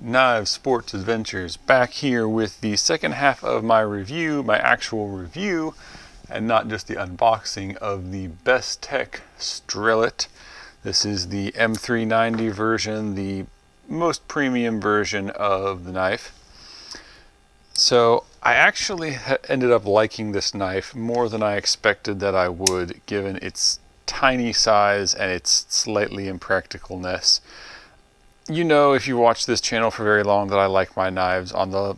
Knives Sports Adventures, back here with the second half of my review, my actual review, and not just the unboxing of the Bestech Strelit. This is the M390 version, the most premium version of the knife. So I actually ended up liking this knife more than I expected that I would, given its tiny size and its slightly impracticalness. You know, if you watch this channel for very long, that I like my knives on the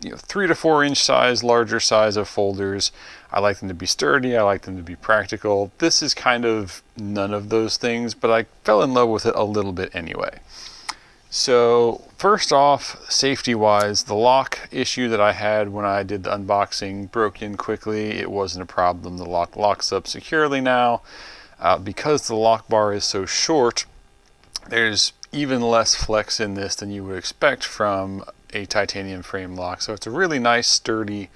3 to 4 inch size, larger size of folders. I like them to be sturdy, I like them to be practical. This is kind of none of those things, but I fell in love with it a little bit anyway. So first off, safety wise, the lock issue that I had when I did the unboxing broke in quickly. It wasn't a problem. The lock locks up securely now. Because the lock bar is so short, there's even less flex in this than you would expect from a titanium frame lock. So it's a really nice sturdy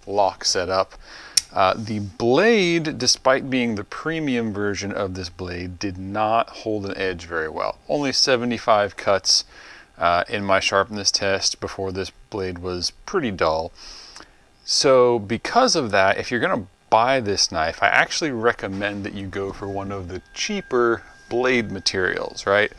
lock setup. The blade, despite being the premium version of this blade, did not hold an edge very well. Only 75 cuts in my sharpness test before this blade was pretty dull. So because of that, if you're going to buy this knife, I actually recommend that you go for one of the cheaper blade materials, right?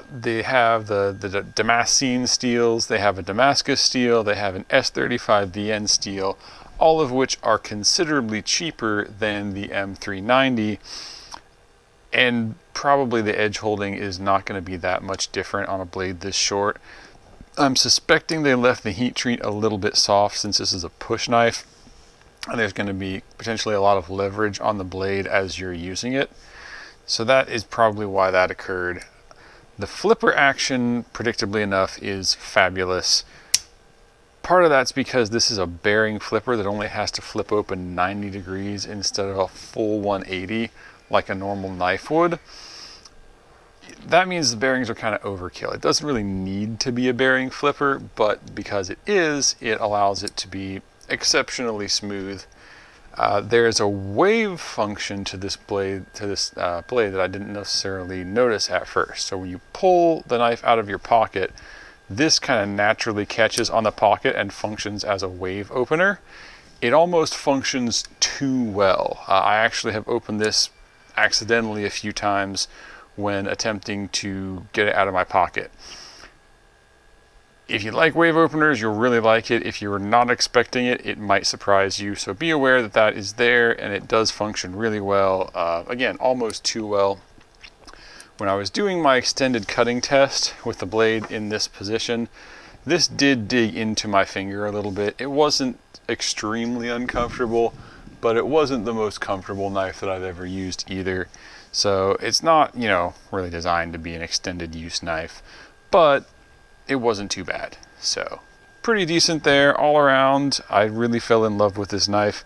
They have the Damascene steels, they have a Damascus steel, they have an S35VN steel, all of which are considerably cheaper than the M390, and probably the edge holding is not going to be that much different on a blade this short. I'm suspecting they left the heat treat a little bit soft since this is a push knife, and there's going to be potentially a lot of leverage on the blade as you're using it. So that is probably why that occurred. The flipper action, predictably enough, is fabulous. Part of that's because this is a bearing flipper that only has to flip open 90 degrees instead of a full 180 like a normal knife would. That means the bearings are kind of overkill. It doesn't really need to be a bearing flipper, but because it is, it allows it to be exceptionally smooth. There's a wave function to this blade, that I didn't necessarily notice at first. So when you pull the knife out of your pocket, this kind of naturally catches on the pocket and functions as a wave opener. It almost functions too well. I actually have opened this accidentally a few times when attempting to get it out of my pocket. If you like wave openers, you'll really like it. If you're not expecting it, it might surprise you. So be aware that that is there, and it does function really well. Again, almost too well. When I was doing my extended cutting test with the blade in this position, this did dig into my finger a little bit. It wasn't extremely uncomfortable, but it wasn't the most comfortable knife that I've ever used either. So it's not, really designed to be an extended use knife, but it wasn't too bad. So pretty decent there all around. I really fell in love with this knife.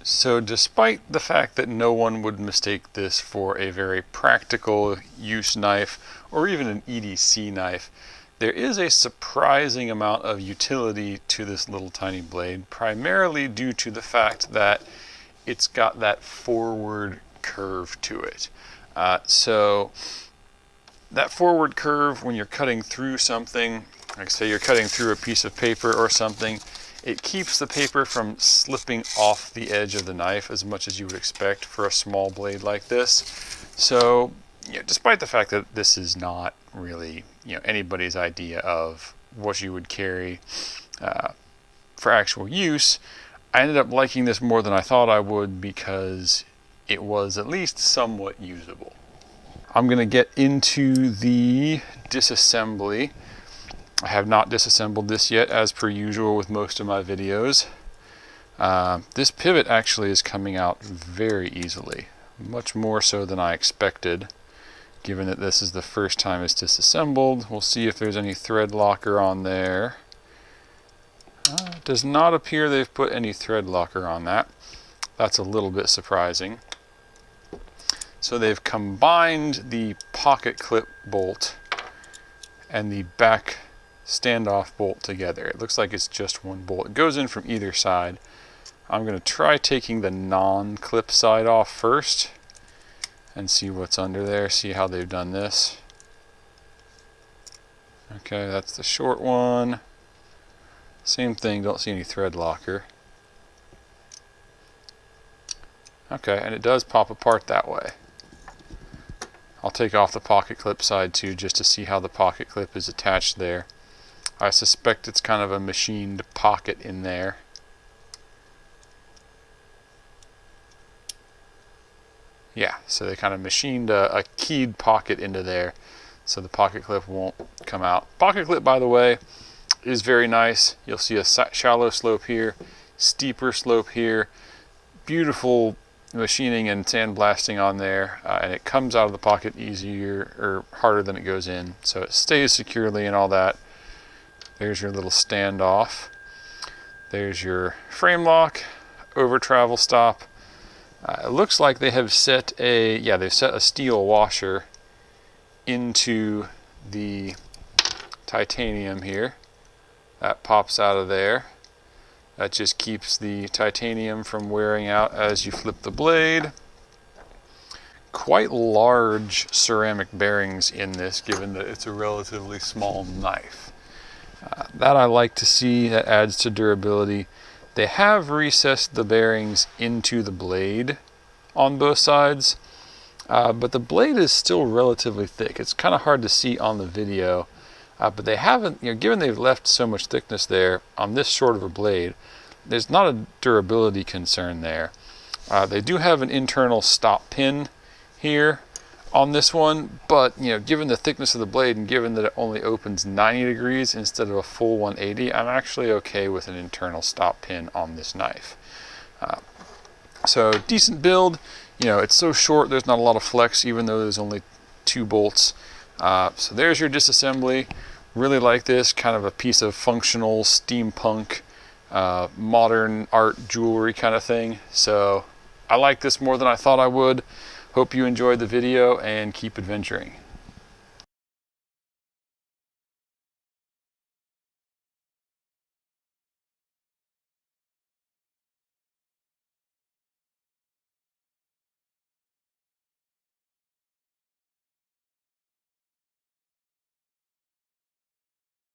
So despite the fact that no one would mistake this for a very practical use knife or even an EDC knife, there is a surprising amount of utility to this little tiny blade, primarily due to the fact that it's got that forward curve to it. So that forward curve, when you're cutting through something, like say you're cutting through a piece of paper or something, it keeps the paper from slipping off the edge of the knife as much as you would expect for a small blade like this. So despite the fact that this is not really anybody's idea of what you would carry for actual use, I ended up liking this more than I thought I would because it was at least somewhat usable. I'm going to get into the disassembly. I have not disassembled this yet, as per usual with most of my videos. This pivot actually is coming out very easily, much more so than I expected, given that this is the first time it's disassembled. We'll see if there's any thread locker on there. It does not appear they've put any thread locker on that. That's a little bit surprising. So they've combined the pocket clip bolt and the back standoff bolt together. It looks like it's just one bolt. It goes in from either side. I'm going to try taking the non-clip side off first and see what's under there, see how they've done this. Okay, that's the short one. Same thing, don't see any thread locker. Okay, and it does pop apart that way. I'll take off the pocket clip side too, just to see how the pocket clip is attached there. I suspect it's kind of a machined pocket in there. Yeah, so they kind of machined a keyed pocket into there, so the pocket clip won't come out. Pocket clip, by the way, is very nice. You'll see a shallow slope here, steeper slope here, beautiful machining and sandblasting on there, and it comes out of the pocket easier or harder than it goes in, so it stays securely and all that. There's your little standoff. There's your frame lock, over travel stop. It looks like they have set they've set a steel washer into the titanium here. That pops out of there. That just keeps the titanium from wearing out as you flip the blade. Quite large ceramic bearings in this, given that it's a relatively small knife. That I like to see. That adds to durability. They have recessed the bearings into the blade on both sides, but the blade is still relatively thick. It's kind of hard to see on the video, but they haven't, given they've left so much thickness there on this short of a blade, there's not a durability concern there. They do have an internal stop pin here on this one, but given the thickness of the blade and given that it only opens 90 degrees instead of a full 180, I'm actually okay with an internal stop pin on this knife. So decent build. It's so short there's not a lot of flex, even though there's only 2 bolts. So there's your disassembly. Really like this, kind of a piece of functional steampunk modern art jewelry kind of thing. So I like this more than I thought I would. Hope you enjoyed the video and keep adventuring.